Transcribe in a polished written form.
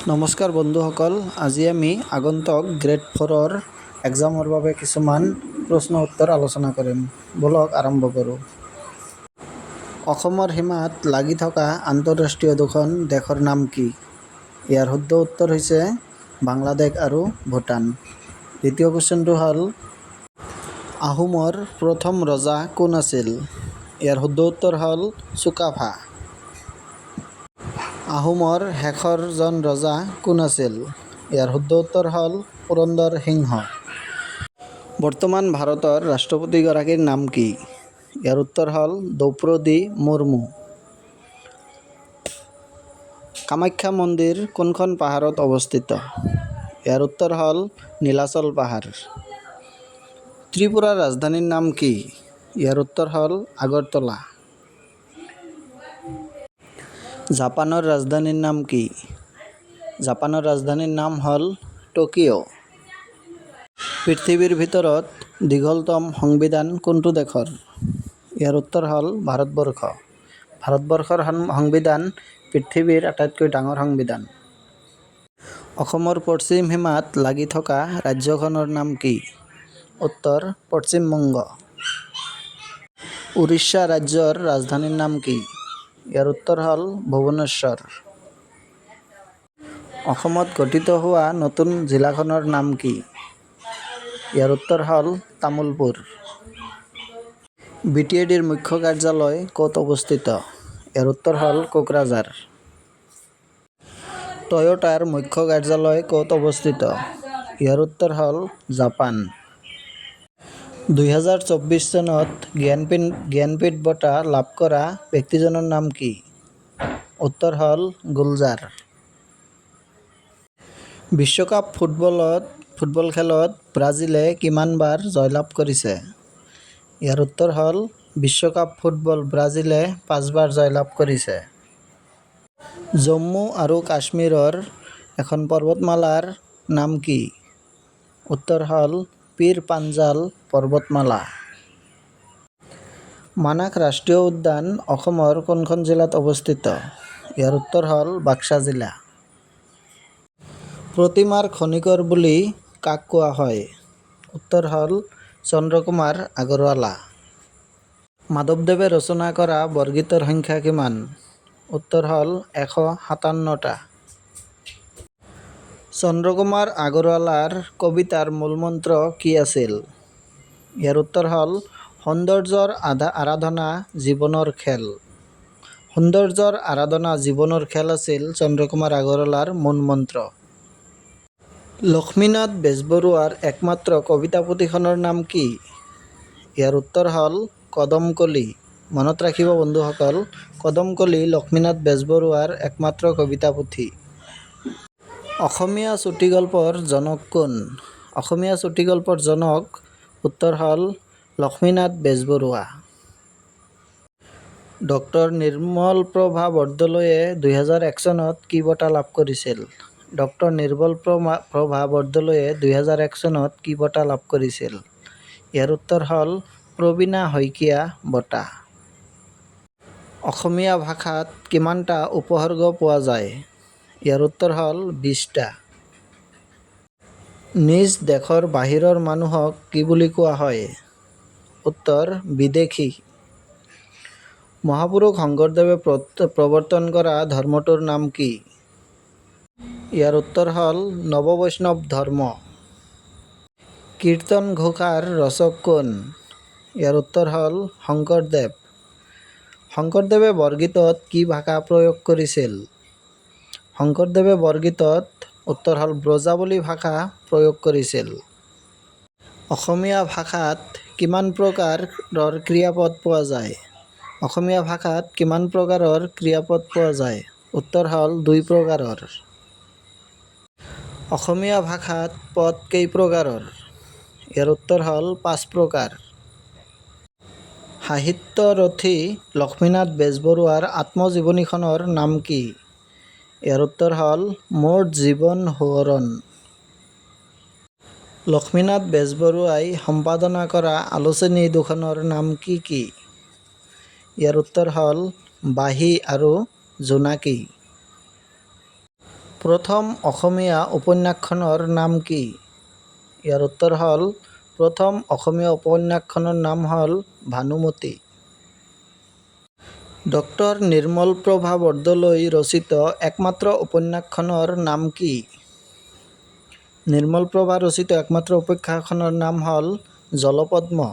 নমস্কাৰ বন্ধুসকল, আজি আমি আগন্তুক গ্ৰেড 4 এক্সামৰ বাবে কিছুমান প্ৰশ্ন উত্তৰ আলোচনা কৰিম। বলক আৰম্ভ কৰোঁ। অসমৰ সীমাত লাগি থকা আন্তঃৰাষ্ট্ৰীয় দুখন দেশৰ নাম কি? ইয়াৰ শুদ্ধ উত্তৰ হৈছে বাংলাদেশ আৰু ভূটান। দ্বিতীয় কুৱেশ্যনটো হ'ল, আহোমৰ প্ৰথম ৰজা কোন আছিল? ইয়াৰ শুদ্ধ উত্তৰ হ'ল চুকাফা। আহোমৰ শেষৰজন ৰজা কোন আছিল? ইয়াৰ শুদ্ধ উত্তৰ হ'ল পুৰন্দৰ সিংহ। বৰ্তমান ভাৰতৰ ৰাষ্ট্ৰপতিগৰাকীৰ নাম কি? ইয়াৰ উত্তৰ হ'ল দ্ৰৌপদী মুৰ্মু। কামাখ্যা মন্দিৰ কোনখন পাহাৰত অৱস্থিত? ইয়াৰ উত্তৰ হ'ল নীলাচল পাহাৰ। ত্ৰিপুৰাৰ ৰাজধানীৰ নাম কি? ইয়াৰ উত্তৰ হ'ল আগৰতলা। জাপানৰ ৰাজধানীৰ নাম কি? জাপানৰ ৰাজধানীৰ নাম হ'ল টকিঅ'। পৃথিৱীৰ ভিতৰত দীঘলতম সংবিধান কোনটো দেশৰ? ইয়াৰ উত্তৰ হ'ল ভাৰতবৰ্ষ। ভাৰতবৰ্ষৰ সংবিধান পৃথিৱীৰ আটাইতকৈ ডাঙৰ সংবিধান। অসমৰ পশ্চিম সীমাত লাগি থকা ৰাজ্যখনৰ নাম কি? উত্তৰ পশ্চিম বংগ। উৰিষ্যা ৰাজ্যৰ ৰাজধানীৰ নাম কি? ইয়াৰ উত্তৰ হ'ল ভুৱনেশ্বৰ। অসমত গঠিত হোৱা নতুন জিলাখনৰ নাম কি? ইয়াৰ উত্তৰ হ'ল তামুলপুৰ। BTADৰ মুখ্য কাৰ্যালয় ক'ত অৱস্থিত? ইয়াৰ উত্তৰ হ'ল কোকৰাঝাৰ। টয়োটাৰ মুখ্য কাৰ্যালয় ক'ত অৱস্থিত? ইয়াৰ উত্তৰ হ'ল জাপান। 2024 চনত জ্ঞানপীঠ বঁটা লাভ কৰা ব্যক্তিজনৰ নাম কি? উত্তৰ হ'ল গুলজাৰ। বিশ্বকাপ ফুটবল খেলত ব্ৰাজিলে কিমানবাৰ জয়লাভ কৰিছে? ইয়াৰ উত্তৰ হ'ল বিশ্বকাপ ফুটবল ব্ৰাজিলে 5 বাৰ জয়লাভ কৰিছে। জম্মু আৰু কাশ্মীৰৰ এখন পৰ্বতমালাৰ নাম কি? উত্তৰ হ'ল পীৰ পাঞ্জাল পৰ্বতমালা। মানাস ৰাষ্ট্ৰীয় উদ্যান অসমৰ কোনখন জিলাত অৱস্থিত? ইয়াৰ উত্তৰ হ'ল বাক্সা জিলা। প্ৰতিমাৰ খনিকৰ বুলি কাক কোৱা হয়? উত্তৰ হ'ল চন্দ্ৰকুমাৰ আগৰৱালা। মাধৱদেৱে ৰচনা কৰা বৰগীতৰ সংখ্যা কিমান? উত্তৰ হ'ল 157টা। চন্দ্ৰকুমাৰ আগৰৱালাৰ কবিতাৰ মূলমন্ত্ৰ কি আছিল? ইয়াৰ উত্তৰ হ'ল সৌন্দৰ্যৰ আৰাধনা জীৱনৰ খেল। সৌন্দৰ্যৰ আৰাধনা জীৱনৰ খেল আছিল চন্দ্ৰকুমাৰ আগৰৱালাৰ মূলমন্ত্ৰ। লক্ষ্মীনাথ বেজবৰুৱাৰ একমাত্ৰ কবিতা পুথিখনৰ নাম কি? ইয়াৰ উত্তৰ হ'ল কদমকলি। মনত ৰাখিব বন্ধুসকল, কদমকলি লক্ষ্মীনাথ বেজবৰুৱাৰ একমাত্ৰ কবিতা পুথি। অসমীয়া চুটিগল্পৰ জনক কোন? অসমীয়া চুটিগল্পৰ জনক উত্তৰ হ'ল লক্ষ্মীনাথ বেজবৰুৱা। ডক্টৰ নিৰ্মলপ্ৰভা বৰদলৈয়ে 2001 চনত কি বঁটা লাভ কৰিছিল? ডক্টৰ নিৰ্মলপ্ৰভা বৰদলৈয়ে 2001 চনত কি বঁটা লাভ কৰিছিল? ইয়াৰ উত্তৰ হ'ল প্ৰবীণা শইকীয়া বঁটা। অসমীয়া ভাষাত কিমানটা উপসৰ্গ পোৱা যায়? ইয়াৰ উত্তৰ হ'ল 20টা। নিজ দেশৰ বাহিৰৰ মানুহক কি বুলি কোৱা হয়? উত্তৰ বিদেশী। মহাপুৰুষ শংকৰদেৱে প্ৰৱৰ্তন কৰা ধৰ্মটোৰ নাম কি? ইয়াৰ উত্তৰ হ'ল নৱবৈষ্ণৱ ধৰ্ম। কীৰ্তন ঘোষাৰ ৰচক কোন? ইয়াৰ উত্তৰ হ'ল শংকৰদেৱ। শংকৰদেৱে বৰগীতত কি ভাষা প্ৰয়োগ কৰিছিল? শংকৰদেৱে বৰগীতত উত্তৰ হ'ল ব্ৰজাৱলী ভাষা প্ৰয়োগ কৰিছিল। অসমীয়া ভাষাত কিমান প্ৰকাৰৰ ক্ৰিয়াপদ পোৱা যায়? অসমীয়া ভাষাত কিমান প্ৰকাৰৰ ক্ৰিয়াপদ পোৱা যায়? উত্তৰ হ'ল 2 প্ৰকাৰৰ। অসমীয়া ভাষাত পদ কেই প্ৰকাৰৰ? ইয়াৰ উত্তৰ হ'ল 5 প্ৰকাৰ। সাহিত্যৰথী লক্ষ্মীনাথ বেজবৰুৱাৰ আত্মজীৱনীখনৰ নাম কি? ইয়াৰ উত্তৰ হ'ল মোৰ জীৱন সোঁৱৰণ। লক্ষ্মীনাথ বেজবৰুৱাই সম্পাদনা কৰা আলোচনী দুখনৰ নাম কি কি? ইয়াৰ উত্তৰ হ'ল বাহী আৰু জোনাকী। প্ৰথম অসমীয়া উপন্যাসখনৰ নাম কি? ইয়াৰ উত্তৰ হ'ল প্ৰথম অসমীয়া উপন্যাসখনৰ নাম হ'ল ভানুমতী। ডক্টৰ নিৰ্মলপ্ৰভা বৰদলৈ ৰচিত একমাত্ৰ উপন্যাসখনৰ নাম কি? নিৰ্মলপ্ৰভা ৰচিত একমাত্ৰ উপন্যাসখনৰ নাম হ'ল জলপদ্ম।